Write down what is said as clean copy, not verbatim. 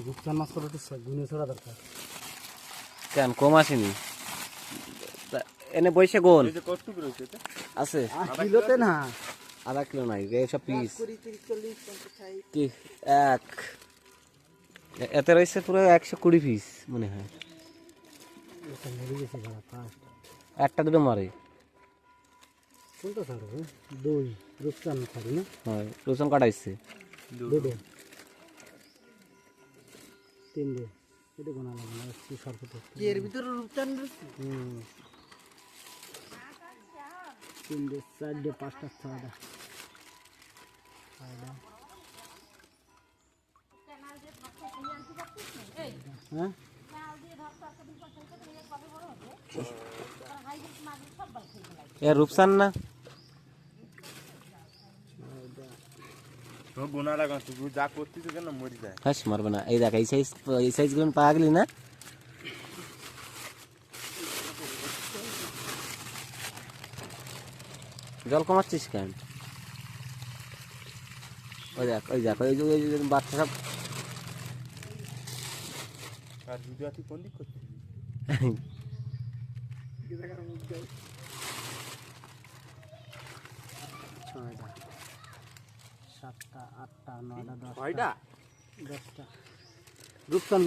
রূপচাঁদ মাছ করে একটু গুনে ছোড়া দরকার। কেন কম আসেনি? এনে বসে গোন আছে কিলোতে না, আধা কিলো নাই সব পিস কি এক এতে রয়েছে পুরো 120 পিস মনে হয়। মরে গেছে ভাড়া ফার্স্ট। একটা দুটো মারে। কোনটা ছাড়বে? দই রূপচাঁদ ছাড়ি না? হয় রসুন কাটাইছে দুটো তিনটে, এটা গোনা লাগে না, একটু সরকার এর ভিতরে রূপচাঁদ তিনটে চারটে পাঁচটা ছয়টা হ্যাঁ এ রূপসান না হাস মারবে না। এই দেখ এই সাইজ গুলো পাওয়া গেলি না। জল কমাচ্ছিস কেন? ওই দেখ ওই দেখ ওই যে বাচ্চা সব ছয়টা সাতটা আটটা নয়টা দশটা রূপচাঁদ